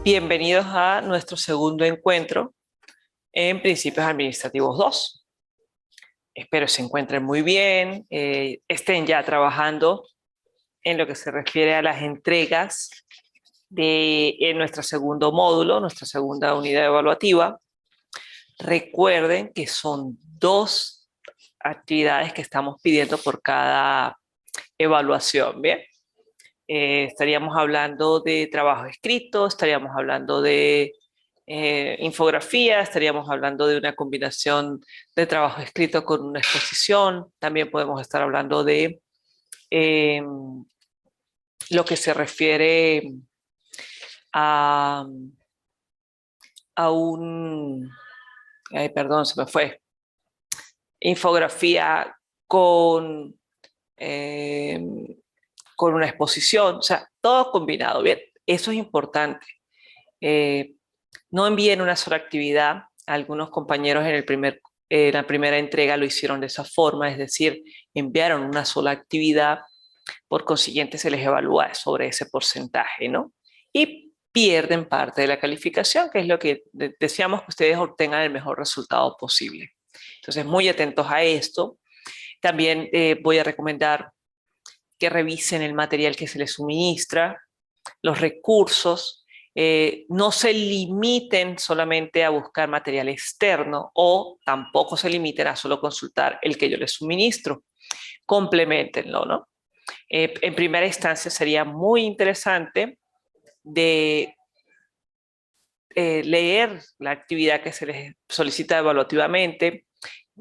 Bienvenidos a nuestro segundo encuentro en Principios Administrativos 2. Espero se encuentren muy bien, estén ya trabajando en lo que se refiere a las entregas de nuestro segundo módulo, nuestra segunda unidad evaluativa. Recuerden que son 2 actividades que estamos pidiendo por cada evaluación, ¿bien? Estaríamos hablando de trabajo escrito, estaríamos hablando de infografía, estaríamos hablando de una combinación de trabajo escrito con una exposición, también podemos estar hablando de eh, lo que se refiere a, a un, ay, perdón, se me fue, infografía con, eh, con una exposición, o sea, todo combinado, ¿bien? Eso es importante. No envíen una sola actividad. Algunos compañeros en la primera entrega lo hicieron de esa forma, es decir, enviaron una sola actividad, por consiguiente se les evalúa sobre ese porcentaje, ¿no? Y pierden parte de la calificación, que es lo que deseamos que ustedes obtengan el mejor resultado posible. Entonces, muy atentos a esto. También voy a recomendar que revisen el material que se les suministra, los recursos, no se limiten solamente a buscar material externo o tampoco se limiten a solo consultar el que yo les suministro. Complementenlo, ¿no? En primera instancia sería muy interesante de leer la actividad que se les solicita evaluativamente,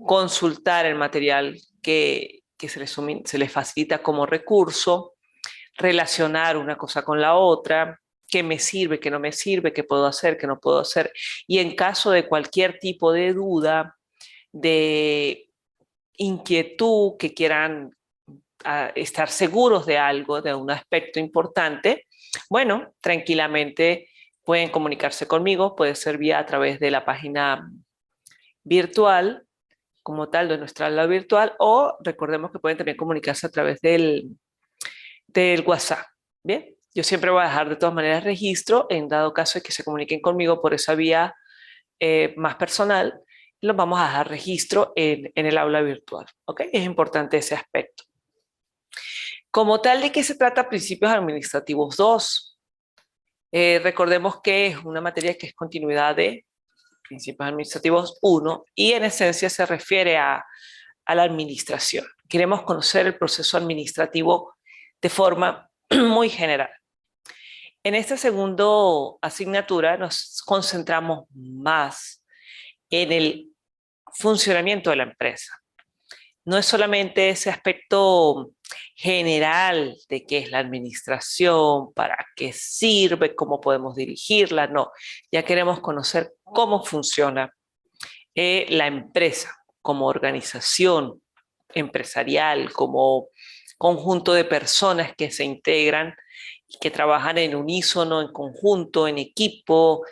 consultar el material que se les facilita como recurso, relacionar una cosa con la otra, qué me sirve, qué no me sirve, qué puedo hacer, qué no puedo hacer. Y en caso de cualquier tipo de duda, de inquietud, que quieran estar seguros de algo, de un aspecto importante, bueno, tranquilamente pueden comunicarse conmigo, puede ser vía a través de la página virtual, como tal, de nuestra aula virtual, o recordemos que pueden también comunicarse a través del WhatsApp. Bien, yo siempre voy a dejar de todas maneras registro en dado caso de que se comuniquen conmigo por esa vía más personal, los vamos a dejar registro en el aula virtual. ¿Ok? Es importante ese aspecto. Como tal, ¿de qué se trata Principios Administrativos 2? Recordemos que es una materia que es continuidad de Principios Administrativos 1 y en esencia se refiere a la administración. Queremos conocer el proceso administrativo de forma muy general. En esta segunda asignatura nos concentramos más en el funcionamiento de la empresa. No es solamente ese aspecto general de qué es la administración, para qué sirve, cómo podemos dirigirla, no. Ya queremos conocer cómo funciona la empresa como organización empresarial, como conjunto de personas que se integran y que trabajan en unísono, en conjunto, en equipo,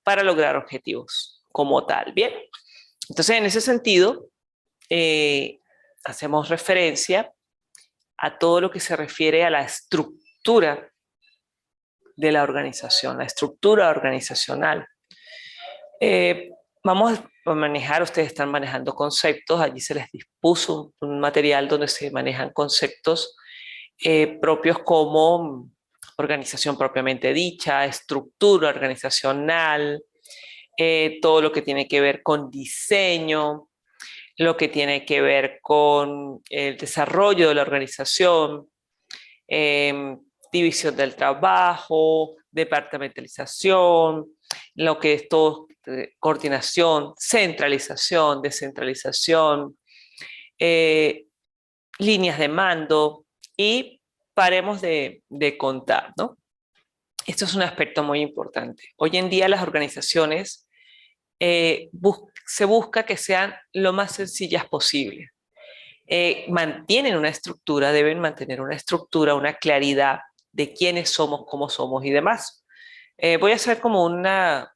para lograr objetivos como tal. Bien, entonces en ese sentido hacemos referencia a todo lo que se refiere a la estructura de la organización, la estructura organizacional. Eh, Vamos a manejar, ustedes están manejando conceptos, allí se les dispuso un material donde se manejan conceptos propios como organización propiamente dicha, estructura organizacional, todo lo que tiene que ver con diseño, lo que tiene que ver con el desarrollo de la organización, eh, división del trabajo, departamentalización, lo que es todo, coordinación, centralización, descentralización, eh, líneas de mando y paremos de contar, ¿no? Esto es un aspecto muy importante. Hoy en día las organizaciones se busca que sean lo más sencillas posible. Mantienen una estructura, deben mantener una estructura, una claridad de quiénes somos, cómo somos y demás. Voy a hacer como una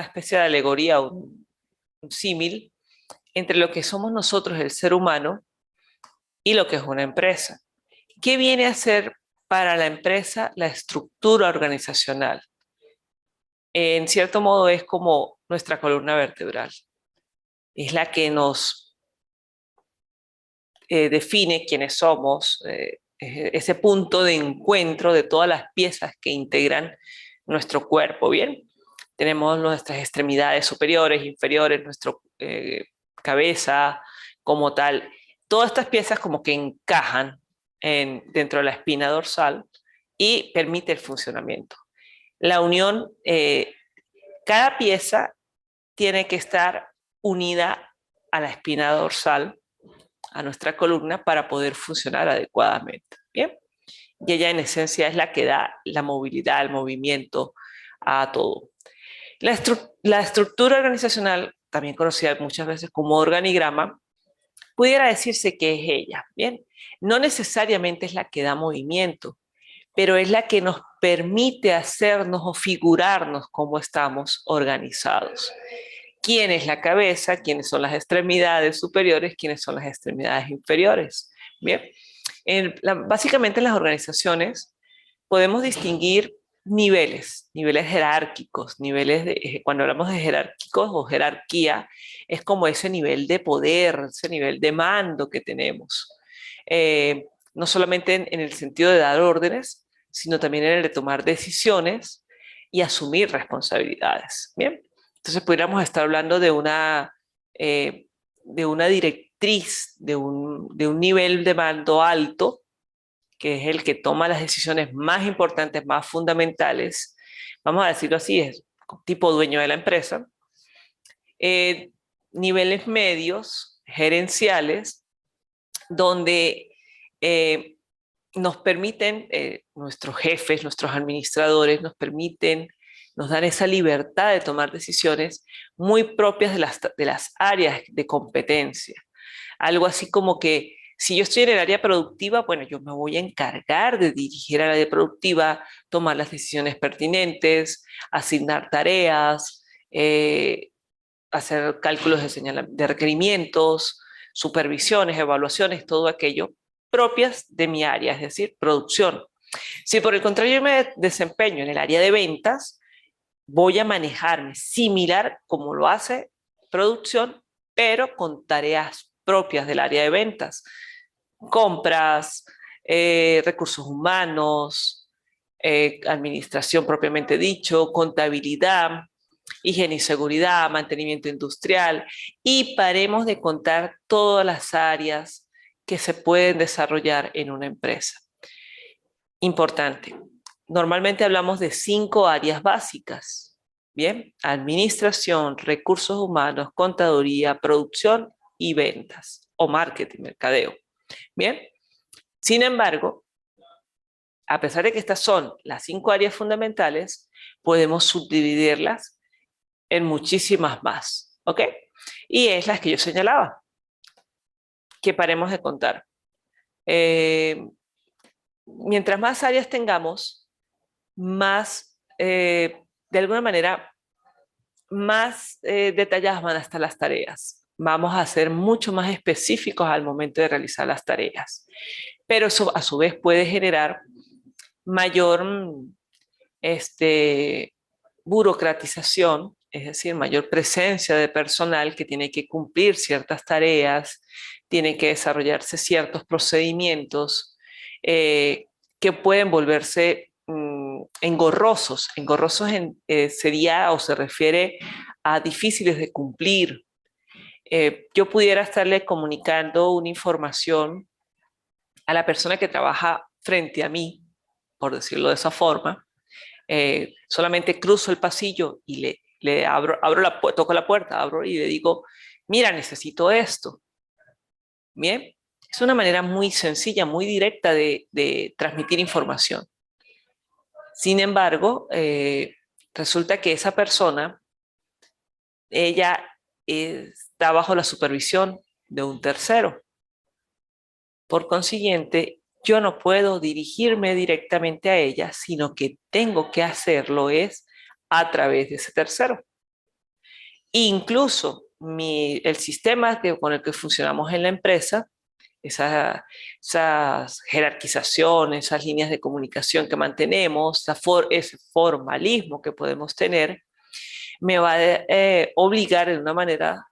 especie de alegoría, un símil entre lo que somos nosotros, el ser humano, y lo que es una empresa. ¿Qué viene a ser para la empresa la estructura organizacional. En cierto modo es como nuestra columna vertebral. Es la que nos define quiénes somos, ese punto de encuentro de todas las piezas que integran nuestro cuerpo, ¿bien? Tenemos nuestras extremidades superiores, inferiores, nuestra cabeza como tal. Todas estas piezas como que encajan dentro de la espina dorsal y permite el funcionamiento. La unión, cada pieza tiene que estar unida a la espina dorsal, a nuestra columna, para poder funcionar adecuadamente. ¿Bien? Y ella en esencia es la que da la movilidad, el movimiento a todo. La estructura organizacional, también conocida muchas veces como organigrama, pudiera decirse que es ella. ¿Bien? No necesariamente es la que da movimiento, pero es la que nos permite hacernos o figurarnos cómo estamos organizados. ¿Quién es la cabeza? ¿Quiénes son las extremidades superiores? ¿Quiénes son las extremidades inferiores? Bien, básicamente en las organizaciones podemos distinguir niveles jerárquicos, cuando hablamos de jerárquicos o jerarquía, es como ese nivel de poder, ese nivel de mando que tenemos. No solamente en el sentido de dar órdenes, sino también en el de tomar decisiones y asumir responsabilidades. Bien, entonces pudiéramos estar hablando de una directriz, de un nivel de mando alto, que es el que toma las decisiones más importantes, más fundamentales, vamos a decirlo así, es tipo dueño de la empresa. Niveles medios, gerenciales, donde nos permiten, nuestros jefes, nuestros administradores, nos dan esa libertad de tomar decisiones muy propias de las áreas de competencia. Algo así como que si yo estoy en el área productiva, bueno, yo me voy a encargar de dirigir al área productiva, tomar las decisiones pertinentes, asignar tareas, hacer cálculos de requerimientos, supervisiones, evaluaciones, todo aquello propias de mi área, es decir, producción. Si por el contrario yo me desempeño en el área de ventas, voy a manejarme similar como lo hace producción, pero con tareas propias del área de ventas. Compras, recursos humanos, administración propiamente dicho, contabilidad, higiene y seguridad, mantenimiento industrial, y paremos de contar todas las áreas que se pueden desarrollar en una empresa. Importante. Normalmente hablamos de 5 áreas básicas. Bien, administración, recursos humanos, contaduría, producción y ventas, o marketing, mercadeo. Bien, sin embargo, a pesar de que estas son las 5 áreas fundamentales, podemos subdividirlas en muchísimas más, ¿ok? Y es las que yo señalaba, que paremos de contar. Mientras más áreas tengamos, más, de alguna manera, más detalladas van a estar las tareas. Vamos a ser mucho más específicos al momento de realizar las tareas. Pero eso a su vez puede generar mayor burocratización, es decir, mayor presencia de personal que tiene que cumplir ciertas tareas, tiene que desarrollarse ciertos procedimientos que pueden volverse engorrosos. Engorrosos sería o se refiere a difíciles de cumplir. Yo pudiera estarle comunicando una información a la persona que trabaja frente a mí, por decirlo de esa forma, solamente cruzo el pasillo y le toco la puerta, abro y le digo, mira, necesito esto. Bien, es una manera muy sencilla, muy directa de transmitir información. Sin embargo, resulta que esa persona, ella está bajo la supervisión de un tercero. Por consiguiente, yo no puedo dirigirme directamente a ella, sino que tengo que hacerlo a través de ese tercero. Incluso el sistema con el que funcionamos en la empresa esas jerarquizaciones, esas líneas de comunicación que mantenemos, ese formalismo que podemos tener, me va a obligar de una manera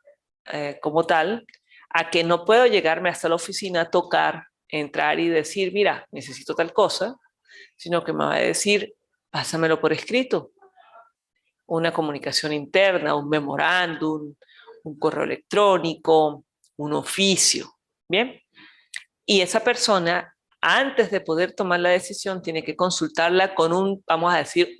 como tal a que no puedo llegarme hasta la oficina, tocar, entrar y decir, mira, necesito tal cosa, sino que me va a decir, pásamelo por escrito, una comunicación interna, un memorándum, un correo electrónico, un oficio, ¿bien? Y esa persona, antes de poder tomar la decisión, tiene que consultarla con vamos a decir,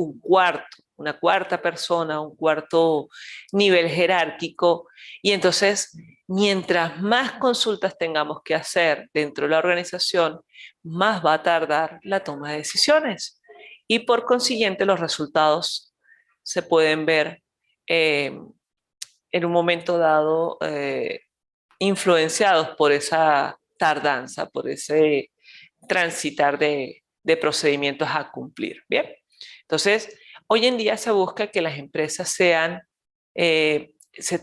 una cuarta persona, un cuarto nivel jerárquico. Y entonces, mientras más consultas tengamos que hacer dentro de la organización, más va a tardar la toma de decisiones. Y por consiguiente, los resultados se pueden ver en un momento dado influenciados por esa tardanza, por ese transitar de procedimientos a cumplir. Bien, entonces, hoy en día se busca que las empresas se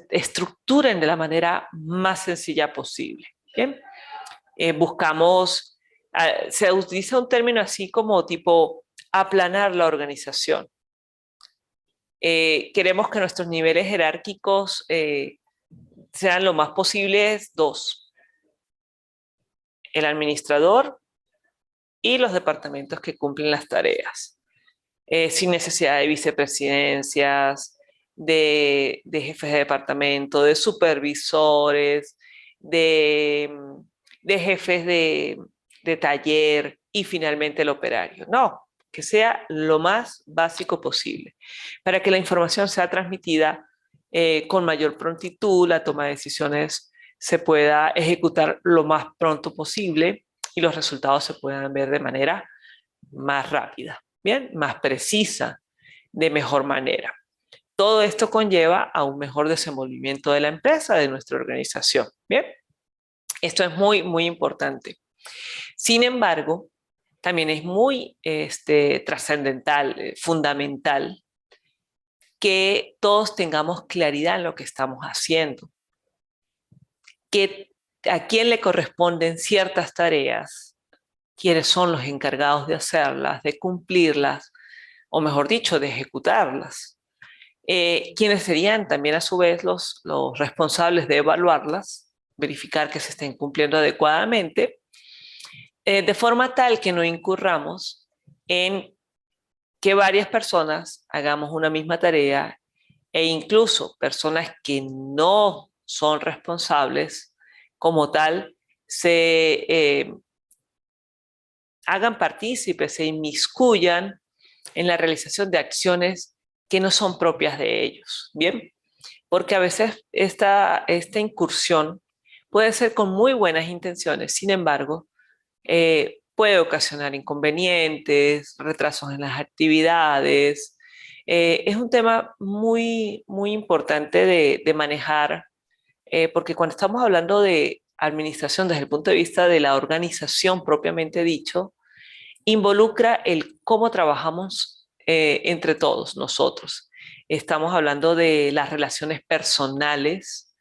estructuren de la manera más sencilla posible. Bien, se utiliza un término así como tipo aplanar la organización. Queremos que nuestros niveles jerárquicos sean lo más posibles dos: el administrador y los departamentos que cumplen las tareas, sin necesidad de vicepresidencias, de jefes de departamento, de supervisores, de, de jefes de taller y finalmente el operario. No, que sea lo más básico posible para que la información sea transmitida con mayor prontitud, la toma de decisiones se pueda ejecutar lo más pronto posible y los resultados se puedan ver de manera más rápida, bien, más precisa, de mejor manera. Todo esto conlleva a un mejor desenvolvimiento de la empresa, de nuestra organización, bien. Esto es muy, muy importante. Sin embargo, también es muy trascendental, fundamental, que todos tengamos claridad en lo que estamos haciendo, que a quién le corresponden ciertas tareas, quiénes son los encargados de hacerlas, de cumplirlas, o mejor dicho, de ejecutarlas. Quienes serían también a su vez los responsables de evaluarlas, verificar que se estén cumpliendo adecuadamente, de forma tal que no incurramos en que varias personas hagamos una misma tarea e incluso personas que no son responsables como tal se hagan partícipes, se inmiscuyan en la realización de acciones que no son propias de ellos, ¿bien? Porque a veces esta incursión puede ser con muy buenas intenciones, sin embargo, puede ocasionar inconvenientes, retrasos en las actividades. Es un tema muy, muy importante de manejar, porque cuando estamos hablando de administración desde el punto de vista de la organización propiamente dicho, involucra el cómo trabajamos entre todos nosotros. Estamos hablando de las relaciones personales,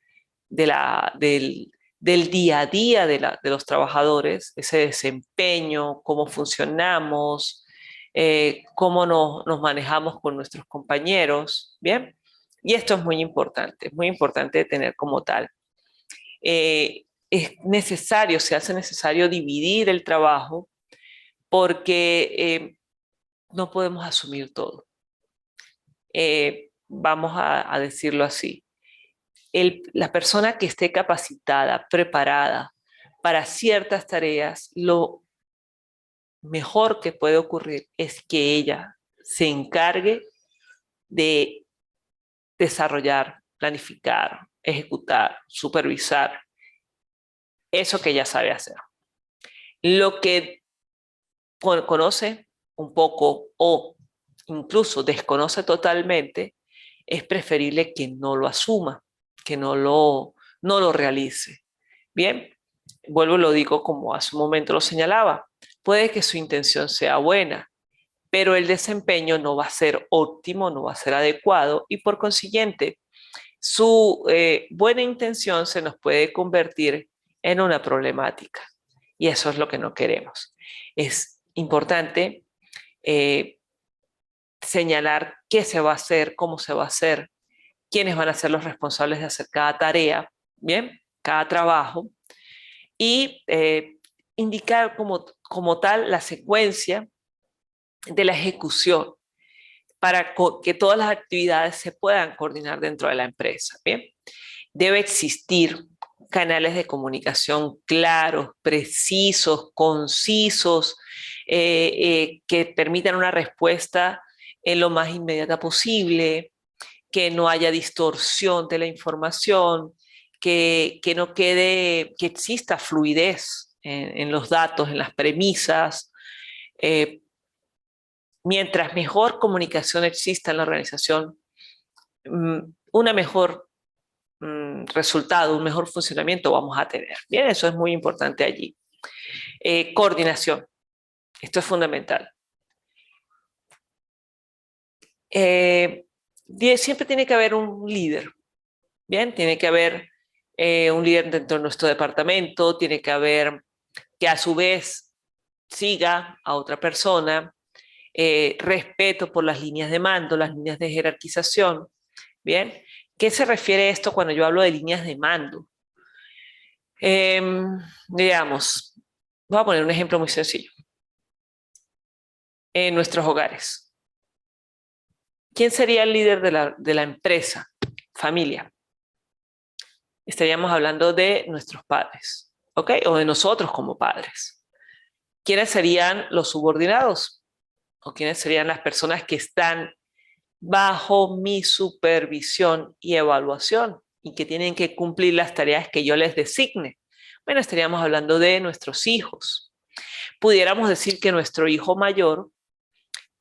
del día a día de los trabajadores, ese desempeño, cómo funcionamos, cómo nos manejamos con nuestros compañeros, ¿bien? Y esto es muy importante tener como tal. Es necesario, se hace necesario dividir el trabajo porque no podemos asumir todo. Vamos a decirlo así. La persona que esté capacitada, preparada para ciertas tareas, lo mejor que puede ocurrir es que ella se encargue de desarrollar, planificar, ejecutar, supervisar eso que ella sabe hacer. Lo que conoce un poco o incluso desconoce totalmente, es preferible que no lo asuma, que no lo realice. Bien, vuelvo y lo digo como hace un momento lo señalaba, puede que su intención sea buena, pero el desempeño no va a ser óptimo, no va a ser adecuado y por consiguiente su buena intención se nos puede convertir en una problemática. y eso es lo que no queremos. Es importante señalar qué se va a hacer, cómo se va a hacer, quiénes van a ser los responsables de hacer cada tarea, ¿bien? Cada trabajo, y indicar como tal la secuencia de la ejecución para que todas las actividades se puedan coordinar dentro de la empresa, ¿bien? Debe existir canales de comunicación claros, precisos, concisos, que permitan una respuesta en lo más inmediata posible, que no haya distorsión de la información, que no quede, que exista fluidez en los datos, en las premisas. Mientras mejor comunicación exista en la organización, una mejor resultado, un mejor funcionamiento vamos a tener. Bien, eso es muy importante allí. Coordinación, esto es fundamental. Siempre tiene que haber un líder, bien, tiene que haber un líder dentro de nuestro departamento, tiene que haber que a su vez siga a otra persona, respeto por las líneas de mando, las líneas de jerarquización, bien. ¿Qué se refiere a esto cuando yo hablo de líneas de mando? Digamos, voy a poner un ejemplo muy sencillo. En nuestros hogares, ¿quién sería el líder de la empresa? Familia. Estaríamos hablando de nuestros padres, ¿ok? O de nosotros como padres. ¿Quiénes serían los subordinados? ¿O quiénes serían las personas que están bajo mi supervisión y evaluación y que tienen que cumplir las tareas que yo les designe? Bueno, estaríamos hablando de nuestros hijos. Pudiéramos decir que nuestro hijo mayor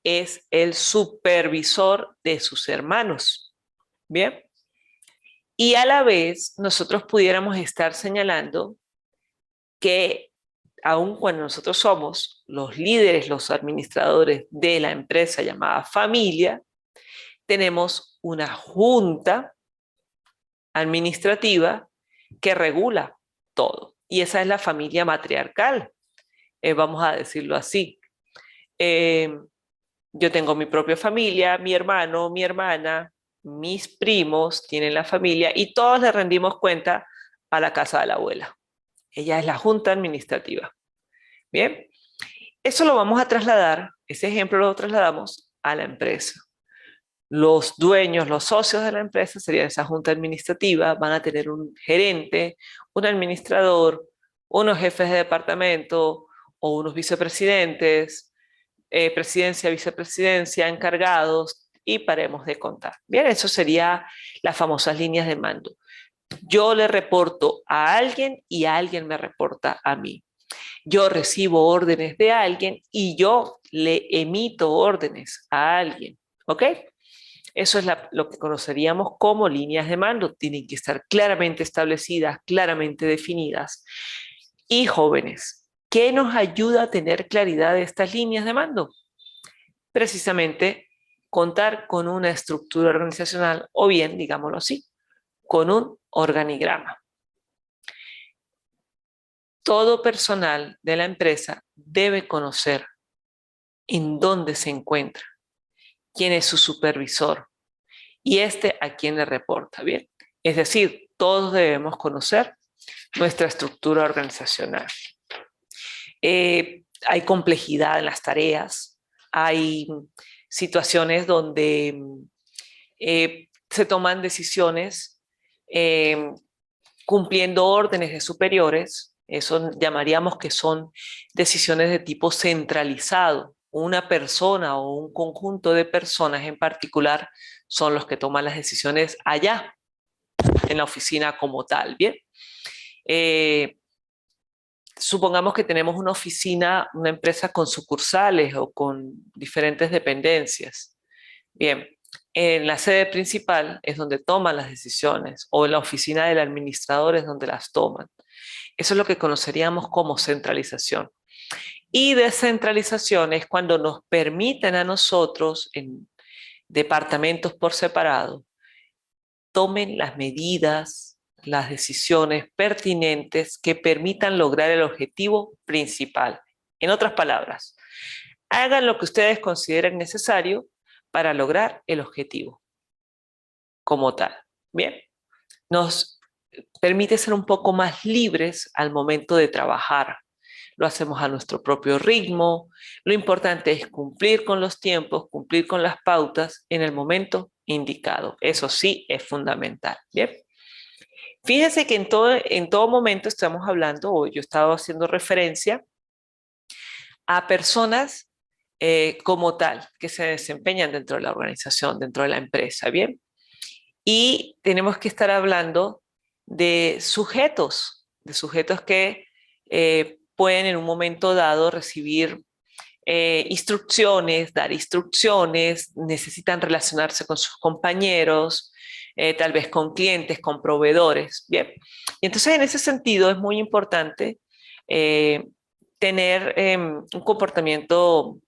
es el supervisor de sus hermanos. Bien. Y a la vez nosotros pudiéramos estar señalando que aun cuando nosotros somos los líderes, los administradores de la empresa llamada familia, tenemos una junta administrativa que regula todo. Y esa es la familia matriarcal, vamos a decirlo así. Yo tengo mi propia familia, mi hermano, mi hermana, mis primos tienen la familia y todos le rendimos cuenta a la casa de la abuela. Ella es la junta administrativa. Bien, eso lo vamos a trasladar, ese ejemplo lo trasladamos a la empresa. Los dueños, los socios de la empresa serían esa junta administrativa, van a tener un gerente, un administrador, unos jefes de departamento o unos vicepresidentes, presidencia, vicepresidencia, encargados, y paremos de contar. Bien, eso sería las famosas líneas de mando. Yo le reporto a alguien y alguien me reporta a mí. Yo recibo órdenes de alguien y yo le emito órdenes a alguien. ¿Ok? Eso es lo que conoceríamos como líneas de mando. Tienen que estar claramente establecidas, claramente definidas. Y jóvenes, ¿qué nos ayuda a tener claridad de estas líneas de mando? Precisamente contar con una estructura organizacional o bien, digámoslo así, con un organigrama. Todo personal de la empresa debe conocer en dónde se encuentra, quién es su supervisor y a quién le reporta, ¿bien? Es decir, todos debemos conocer nuestra estructura organizacional. Hay complejidad en las tareas, hay situaciones donde se toman decisiones cumpliendo órdenes de superiores. Eso llamaríamos que son decisiones de tipo centralizado. Una persona o un conjunto de personas en particular son los que toman las decisiones allá, en la oficina como tal, ¿bien? Supongamos que tenemos una oficina, una empresa con sucursales o con diferentes dependencias. Bien, en la sede principal es donde toman las decisiones o en la oficina del administrador es donde las toman. Eso es lo que conoceríamos como centralización. Y descentralización es cuando nos permiten a nosotros, en departamentos por separado, tomen las medidas, las decisiones pertinentes que permitan lograr el objetivo principal. En otras palabras, hagan lo que ustedes consideren necesario para lograr el objetivo como tal. Bien, nos permite ser un poco más libres al momento de trabajar. Lo hacemos a nuestro propio ritmo. Lo importante es cumplir con los tiempos, cumplir con las pautas en el momento indicado. Eso sí es fundamental. Bien. Fíjense que en todo momento estamos hablando, o yo he estado haciendo referencia a personas como tal, que se desempeñan dentro de la organización, dentro de la empresa, ¿bien? Y tenemos que estar hablando de sujetos que pueden en un momento dado recibir instrucciones, dar instrucciones, necesitan relacionarse con sus compañeros, tal vez con clientes, con proveedores, ¿bien? Y entonces en ese sentido es muy importante eh, tener un comportamiento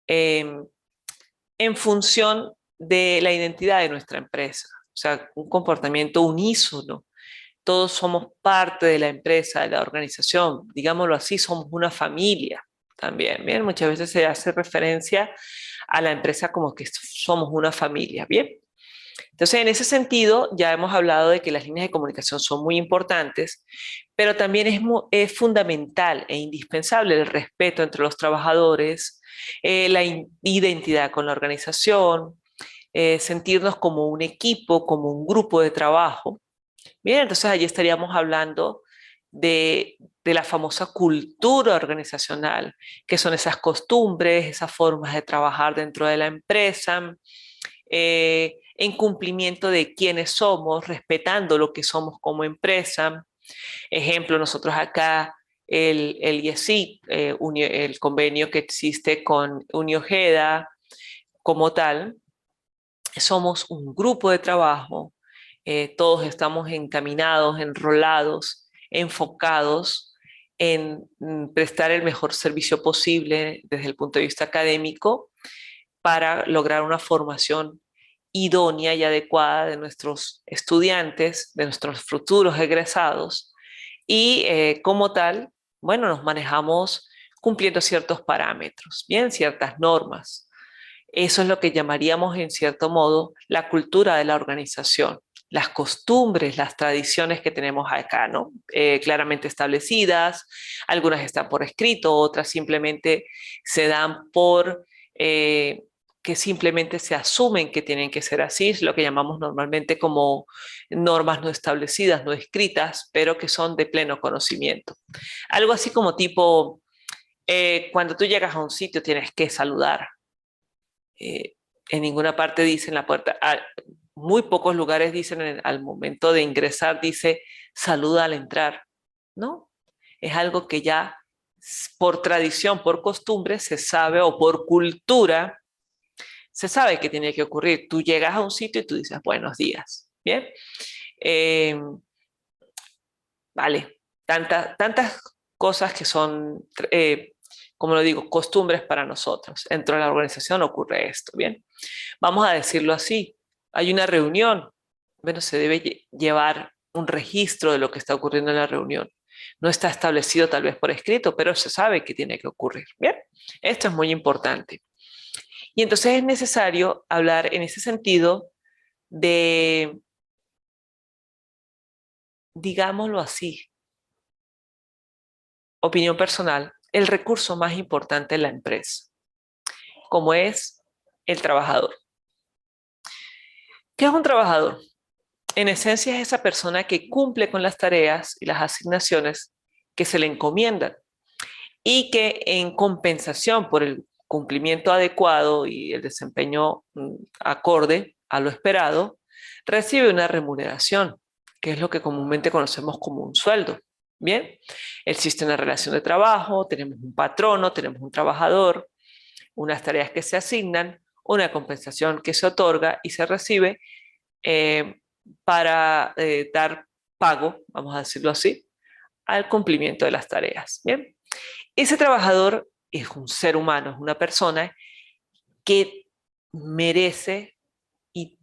eh, en función de la identidad de nuestra empresa, o sea, un comportamiento unísono. Todos somos parte de la empresa, de la organización, digámoslo así, somos una familia también, ¿bien? Muchas veces se hace referencia a la empresa como que somos una familia, ¿bien? Entonces, en ese sentido, ya hemos hablado de que las líneas de comunicación son muy importantes, pero también es fundamental e indispensable el respeto entre los trabajadores, la identidad con la organización, sentirnos como un equipo, como un grupo de trabajo. Bien, entonces allí estaríamos hablando de la famosa cultura organizacional, que son esas costumbres, esas formas de trabajar dentro de la empresa, en cumplimiento de quiénes somos, respetando lo que somos como empresa. Ejemplo, nosotros acá, el IESIC, el convenio que existe con Uniojeda como tal, somos un grupo de trabajo, todos estamos encaminados, enrolados, enfocados en prestar el mejor servicio posible desde el punto de vista académico para lograr una formación idónea y adecuada de nuestros estudiantes, de nuestros futuros egresados, y como tal, bueno, nos manejamos cumpliendo ciertos parámetros, bien, ciertas normas. Eso es lo que llamaríamos, en cierto modo, la cultura de la organización, las costumbres, las tradiciones que tenemos acá, ¿no? Claramente establecidas, algunas están por escrito, otras simplemente se dan por que simplemente se asumen que tienen que ser así, es lo que llamamos normalmente como normas no establecidas, no escritas, pero que son de pleno conocimiento. Algo así como tipo, cuando tú llegas a un sitio tienes que saludar. eh, en ninguna parte dice en la puerta, muy pocos lugares dicen al momento de ingresar, dice saluda al entrar, ¿no? Es algo que ya por tradición, por costumbre se sabe, o por cultura se sabe que tiene que ocurrir. Tú llegas a un sitio y tú dices buenos días, ¿bien? Eh, vale, tantas cosas que son como lo digo, costumbres para nosotros. Dentro de la organización ocurre esto, ¿bien? Vamos a decirlo así, hay una reunión, bueno, se debe llevar un registro de lo que está ocurriendo en la reunión. No está establecido tal vez por escrito, pero se sabe que tiene que ocurrir, ¿bien? Esto es muy importante. Y entonces es necesario hablar en ese sentido de, digámoslo así, opinión personal, el recurso más importante en la empresa, como es el trabajador. ¿Qué es un trabajador? En esencia es esa persona que cumple con las tareas y las asignaciones que se le encomiendan y que en compensación por el cumplimiento adecuado y el desempeño acorde a lo esperado, recibe una remuneración, que es lo que comúnmente conocemos como un sueldo. Bien, existe una relación de trabajo, tenemos un patrono, tenemos un trabajador, unas tareas que se asignan, una compensación que se otorga y se recibe eh, para dar pago, vamos a decirlo así, al cumplimiento de las tareas. Bien, ese trabajador es un ser humano, es una persona que merece y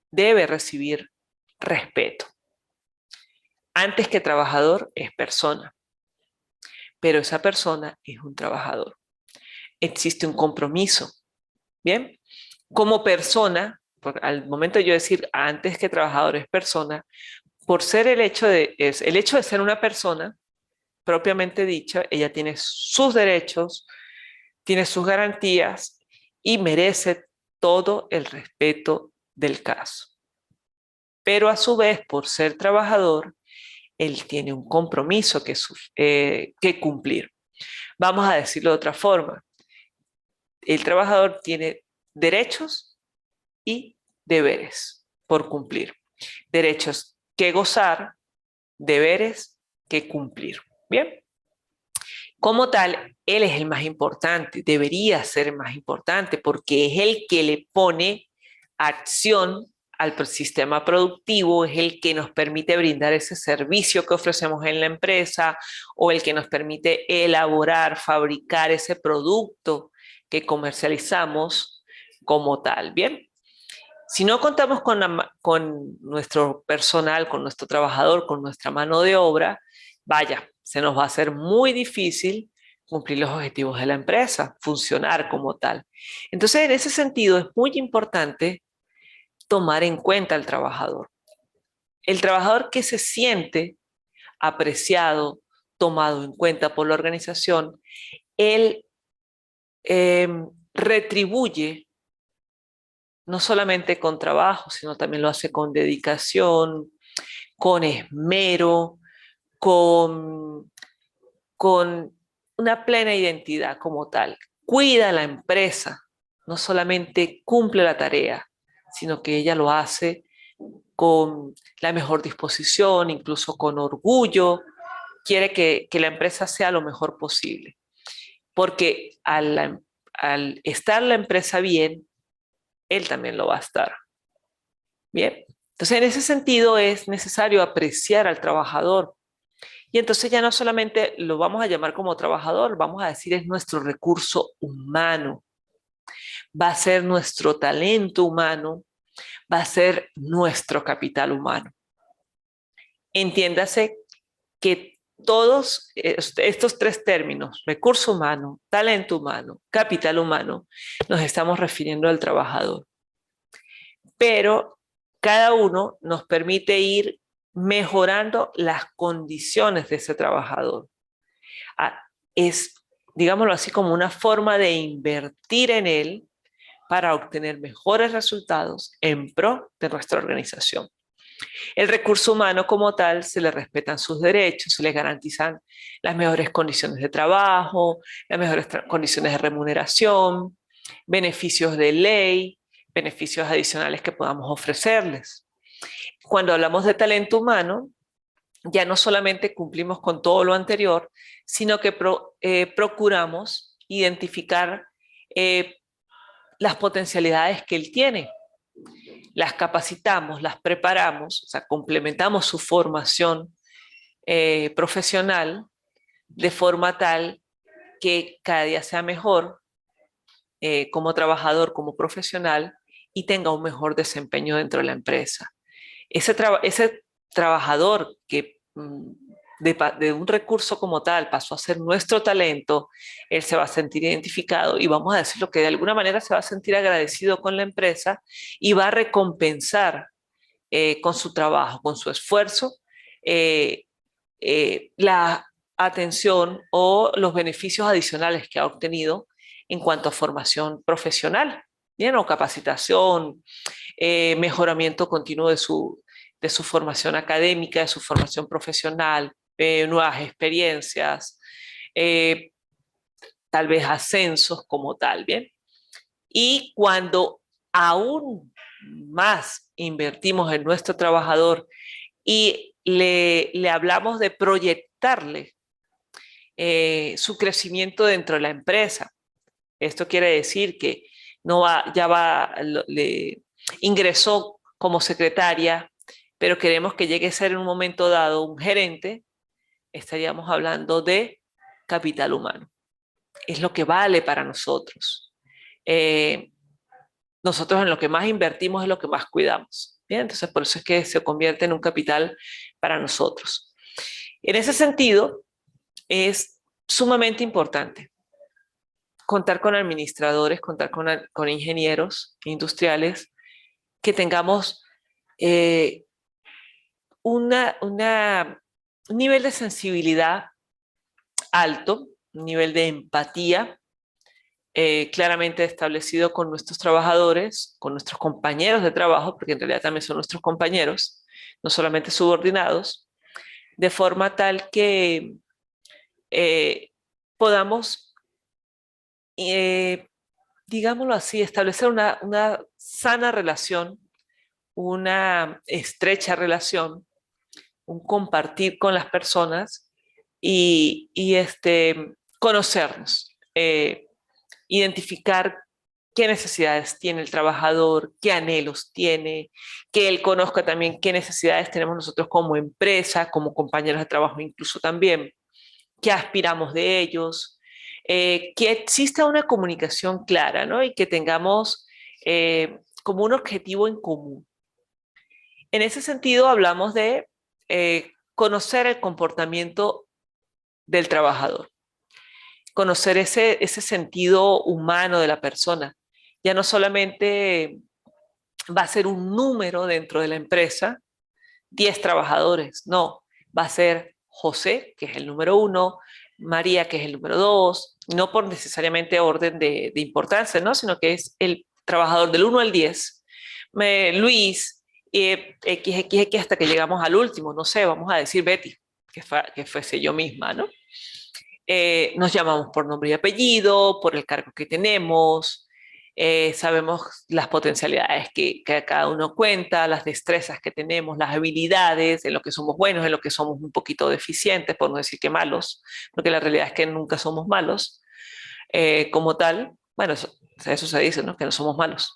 debe recibir respeto. Antes que trabajador es persona, pero esa persona es un trabajador. Existe un compromiso, ¿bien? Como persona, al momento de yo decir antes que trabajador es persona, por ser el hecho de ser una persona, propiamente dicha, ella tiene sus derechos, tiene sus garantías y merece todo el respeto del caso. Pero a su vez, por ser trabajador, él tiene un compromiso que cumplir. Vamos a decirlo de otra forma. El trabajador tiene derechos y deberes por cumplir. Derechos que gozar, deberes que cumplir. Bien. Como tal, él es el más importante, debería ser el más importante porque es el que le pone acción al sistema productivo, es el que nos permite brindar ese servicio que ofrecemos en la empresa o el que nos permite elaborar, fabricar ese producto que comercializamos como tal. Bien, si no contamos con nuestro personal, con nuestro trabajador, con nuestra mano de obra, vaya, se nos va a hacer muy difícil cumplir los objetivos de la empresa, funcionar como tal. Entonces, en ese sentido, es muy importante tomar en cuenta al trabajador. El trabajador que se siente apreciado, tomado en cuenta por la organización, él eh, retribuye no solamente con trabajo, sino también lo hace con dedicación, con esmero, con, con una plena identidad como tal. Cuida la empresa, no solamente cumple la tarea, sino que ella lo hace con la mejor disposición, incluso con orgullo, quiere que la empresa sea lo mejor posible. Porque al estar la empresa bien, él también lo va a estar. Bien, entonces en ese sentido es necesario apreciar al trabajador. Y entonces ya no solamente lo vamos a llamar como trabajador, vamos a decir es nuestro recurso humano, va a ser nuestro talento humano, va a ser nuestro capital humano. Entiéndase que todos estos tres términos, recurso humano, talento humano, capital humano, nos estamos refiriendo al trabajador. Pero cada uno nos permite ir mejorando las condiciones de ese trabajador. Es, digámoslo así, como una forma de invertir en él para obtener mejores resultados en pro de nuestra organización. El recurso humano como tal se le respetan sus derechos, se le garantizan las mejores condiciones de trabajo, las mejores condiciones de remuneración, beneficios de ley, beneficios adicionales que podamos ofrecerles. Cuando hablamos de talento humano, ya no solamente cumplimos con todo lo anterior, sino que procuramos identificar las potencialidades que él tiene. Las capacitamos, las preparamos, o sea, complementamos su formación profesional de forma tal que cada día sea mejor como trabajador, como profesional y tenga un mejor desempeño dentro de la empresa. Ese trabajador que de un recurso como tal pasó a ser nuestro talento, él se va a sentir identificado y vamos a decirlo que de alguna manera se va a sentir agradecido con la empresa y va a recompensar con su trabajo, con su esfuerzo, eh, la atención o los beneficios adicionales que ha obtenido en cuanto a formación profesional, bien, o capacitación, mejoramiento continuo de su formación académica, de su formación profesional, nuevas experiencias, eh, tal vez ascensos como tal, ¿bien? Y cuando aún más invertimos en nuestro trabajador y le hablamos de proyectarle su crecimiento dentro de la empresa, esto quiere decir que no va, ya va, le ingresó como secretaria, pero queremos que llegue a ser en un momento dado un gerente, estaríamos hablando de capital humano. Es lo que vale para nosotros. Nosotros en lo que más invertimos es lo que más cuidamos. ¿bien? Entonces, por eso es que se convierte en un capital para nosotros. En ese sentido, es sumamente importante contar con administradores, contar con ingenieros industriales, que tengamos eh, un nivel de sensibilidad alto, un nivel de empatía claramente establecido con nuestros trabajadores, con nuestros compañeros de trabajo, porque en realidad también son nuestros compañeros, no solamente subordinados, de forma tal que eh, podamos, eh, digámoslo así, establecer una sana relación, una estrecha relación, un compartir con las personas y conocernos, identificar qué necesidades tiene el trabajador, qué anhelos tiene, que él conozca también qué necesidades tenemos nosotros como empresa, como compañeros de trabajo incluso también, qué aspiramos de ellos, que exista una comunicación clara, ¿no? Y que tengamos como un objetivo en común. En ese sentido hablamos de conocer el comportamiento del trabajador, conocer ese sentido humano de la persona. Ya no solamente va a ser un número dentro de la empresa, 10 trabajadores, no, va a ser José, que es el número 1, María, que es el número 2, no por necesariamente orden de importancia, ¿no? Sino que es el trabajador del 1 al 10, Luis, XXX hasta que llegamos al último, no sé, vamos a decir Betty, que fuese yo misma, ¿no? Nos llamamos por nombre y apellido, por el cargo que tenemos, sabemos las potencialidades que cada uno cuenta, las destrezas que tenemos, las habilidades, en lo que somos buenos, en lo que somos un poquito deficientes, por no decir que malos, porque la realidad es que nunca somos malos como tal. Bueno, eso se dice, ¿no? Que no somos malos.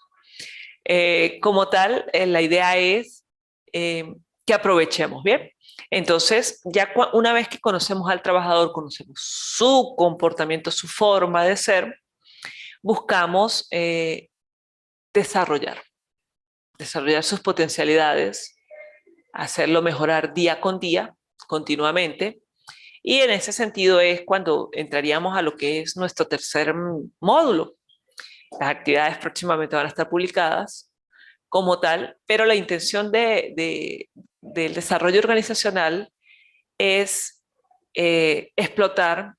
Como tal, la idea es que aprovechemos, ¿bien? Entonces, ya una vez que conocemos al trabajador, conocemos su comportamiento, su forma de ser, buscamos desarrollar sus potencialidades, hacerlo mejorar día con día, continuamente. Y en ese sentido es cuando entraríamos a lo que es nuestro tercer módulo. Las actividades próximamente van a estar publicadas como tal, pero la intención del desarrollo organizacional es explotar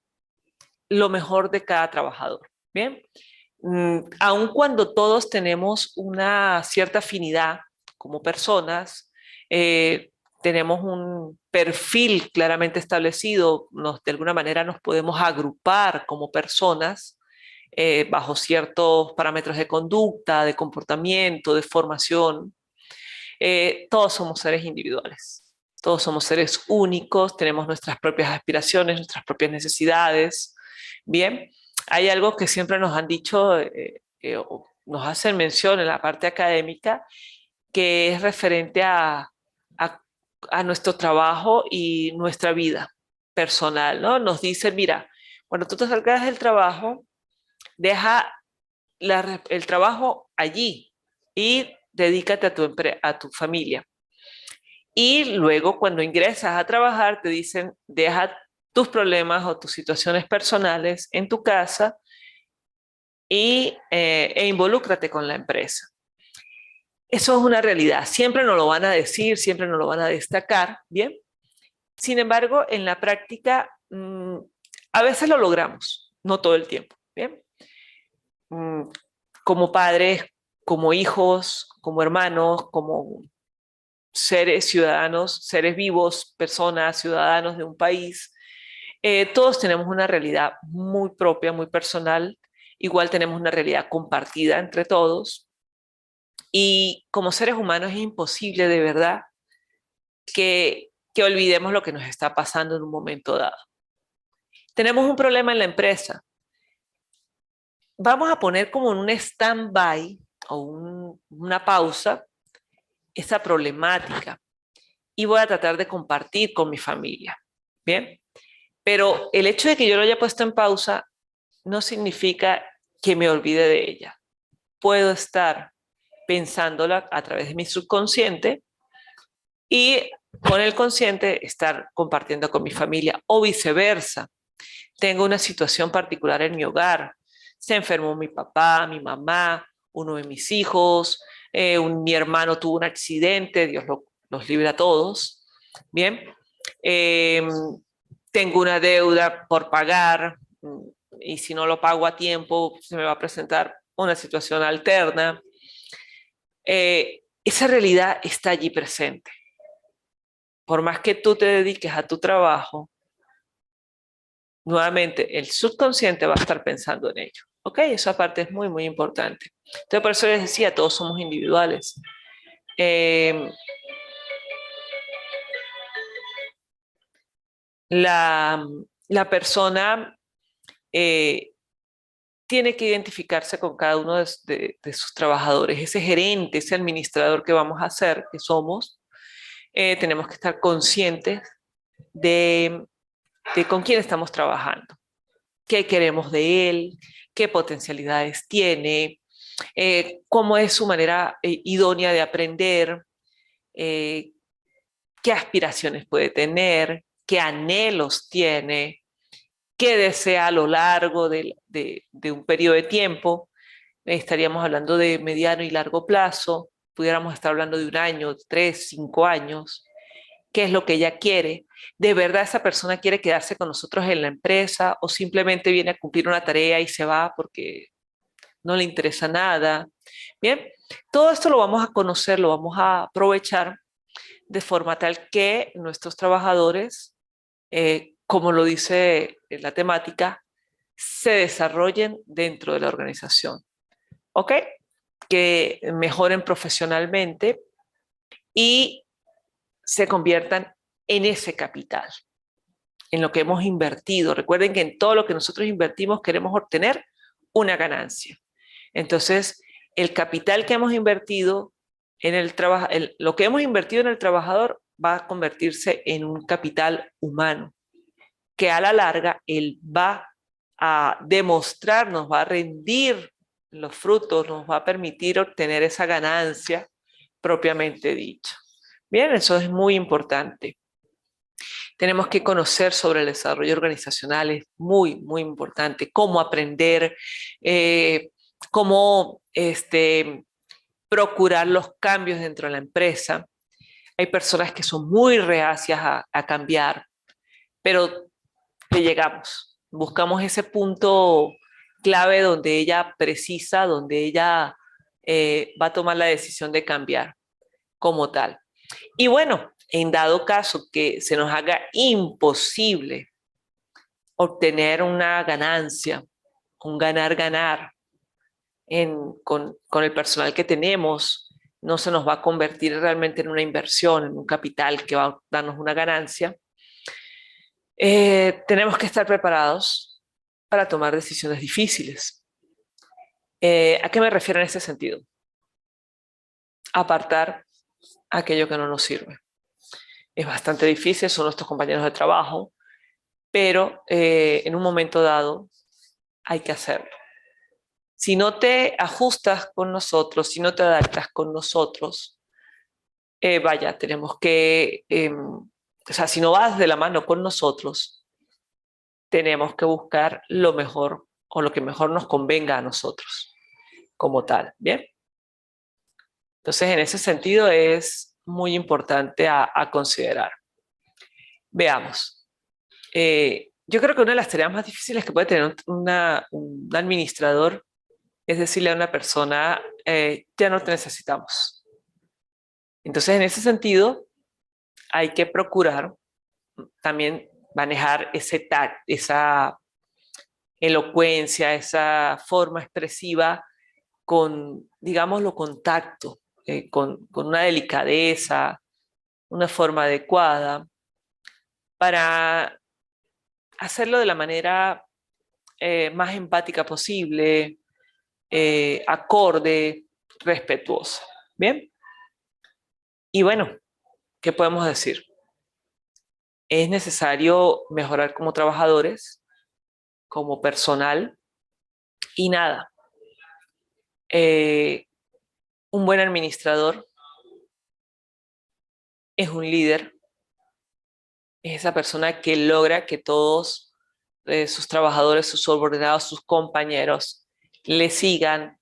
lo mejor de cada trabajador. Bien, aun cuando todos tenemos una cierta afinidad como personas, tenemos un perfil claramente establecido, de alguna manera nos podemos agrupar como personas bajo ciertos parámetros de conducta, de comportamiento, de formación. Todos somos seres individuales. Todos somos seres únicos, tenemos nuestras propias aspiraciones, nuestras propias necesidades. Bien, hay algo que siempre nos han dicho, nos hacen mención en la parte académica, que es referente a, a nuestro trabajo y nuestra vida personal, ¿no? Nos dicen, mira, cuando tú te salgas del trabajo, deja el trabajo allí y dedícate a tu familia. Y luego cuando ingresas a trabajar te dicen, deja tus problemas o tus situaciones personales en tu casa e involúcrate con la empresa. Eso es una realidad. Siempre nos lo van a decir, siempre nos lo van a destacar, ¿bien? Sin embargo, en la práctica, a veces lo logramos, no todo el tiempo, ¿bien? Como padres, como hijos, como hermanos, como seres ciudadanos, seres vivos, personas, ciudadanos de un país, todos tenemos una realidad muy propia, muy personal, igual tenemos una realidad compartida entre todos y como seres humanos es imposible de verdad que olvidemos lo que nos está pasando en un momento dado. Tenemos un problema en la empresa. Vamos a poner como en un stand-by o una pausa esa problemática y voy a tratar de compartir con mi familia. Bien, pero el hecho de que yo lo haya puesto en pausa no significa que me olvide de ella. Puedo estar pensándola a través de mi subconsciente y con el consciente estar compartiendo con mi familia o viceversa. Tengo una situación particular en mi hogar. Se enfermó mi papá, mi mamá, uno de mis hijos, mi hermano tuvo un accidente, Dios los libre a todos. Bien, eh, tengo una deuda por pagar y si no lo pago a tiempo se me va a presentar una situación alterna. Esa realidad está allí presente. Por más que tú te dediques a tu trabajo, nuevamente el subconsciente va a estar pensando en ello. ¿Ok? Esa parte es muy, muy importante. Entonces, por eso les decía, todos somos individuales. Eh, la, la persona tiene que identificarse con cada uno de sus trabajadores. Ese gerente, ese administrador que vamos a ser, que somos, tenemos que estar conscientes de, de con quién estamos trabajando, qué queremos de él, qué potencialidades tiene, cómo es su manera idónea de aprender, eh, qué aspiraciones puede tener, qué anhelos tiene, qué desea a lo largo de un periodo de tiempo. Estaríamos hablando de mediano y largo plazo, pudiéramos estar hablando de un año, 3, 5 años. ¿Qué es lo que ella quiere? ¿De verdad esa persona quiere quedarse con nosotros en la empresa o simplemente viene a cumplir una tarea y se va porque no le interesa nada? Bien, todo esto lo vamos a conocer, lo vamos a aprovechar de forma tal que nuestros trabajadores, como lo dice la temática, se desarrollen dentro de la organización. ¿Ok? Que mejoren profesionalmente y se conviertan en ese capital, en lo que hemos invertido. Recuerden que en todo lo que nosotros invertimos queremos obtener una ganancia. Entonces, el capital que hemos invertido en el trabajo, lo que hemos invertido en el trabajador va a convertirse en un capital humano, que a la larga él va a demostrar, nos va a rendir los frutos, nos va a permitir obtener esa ganancia propiamente dicha. Bien, eso es muy importante. Tenemos que conocer sobre el desarrollo organizacional, es muy, muy importante, cómo aprender, cómo procurar los cambios dentro de la empresa. Hay personas que son muy reacias a cambiar, pero le llegamos, buscamos ese punto clave donde ella precisa, donde ella va a tomar la decisión de cambiar como tal. Y bueno, en dado caso que se nos haga imposible obtener una ganancia, un ganar-ganar con el personal que tenemos, no se nos va a convertir realmente en una inversión, en un capital que va a darnos una ganancia. Tenemos que estar preparados para tomar decisiones difíciles. ¿A qué me refiero en ese sentido? Apartar aquello que no nos sirve. Es bastante difícil, son nuestros compañeros de trabajo, pero en un momento dado hay que hacerlo. Si no te ajustas con nosotros, si no te adaptas con nosotros, vaya, tenemos que, o sea, si no vas de la mano con nosotros, tenemos que buscar lo mejor o lo que mejor nos convenga a nosotros como tal, ¿bien? Entonces, en ese sentido es muy importante a considerar. Veamos. Yo creo que una de las tareas más difíciles que puede tener un administrador es decirle a una persona, ya no te necesitamos. Entonces, en ese sentido, hay que procurar también manejar ese tact, esa elocuencia, esa forma expresiva con, digámoslo, con tacto, con una delicadeza, una forma adecuada, para hacerlo de la manera más empática posible, acorde, respetuosa. ¿Bien? Y bueno, ¿qué podemos decir? Es necesario mejorar como trabajadores, como personal y nada. Un buen administrador es un líder, es esa persona que logra que todos sus trabajadores, sus subordinados, sus compañeros le sigan,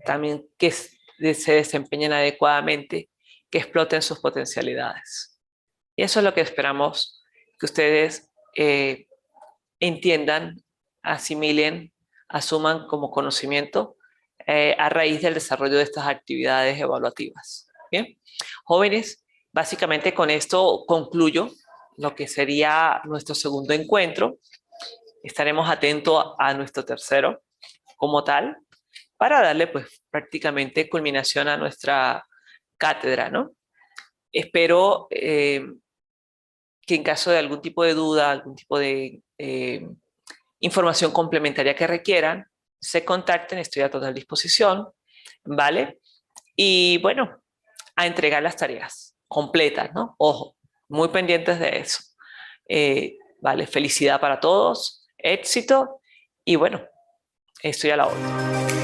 también que se desempeñen adecuadamente, que exploten sus potencialidades. Y eso es lo que esperamos que ustedes entiendan, asimilen, asuman como conocimiento a raíz del desarrollo de estas actividades evaluativas. Bien, jóvenes, básicamente con esto concluyo lo que sería nuestro segundo encuentro. Estaremos atentos a nuestro tercero como tal, para darle pues prácticamente culminación a nuestra cátedra, ¿no? Espero que en caso de algún tipo de duda, algún tipo de información complementaria que requieran, se contacten, estoy a total disposición, ¿vale? Y bueno, a entregar las tareas completas, ¿no? Ojo, muy pendientes de eso. Vale, felicidad para todos, éxito y bueno, estoy a la orden.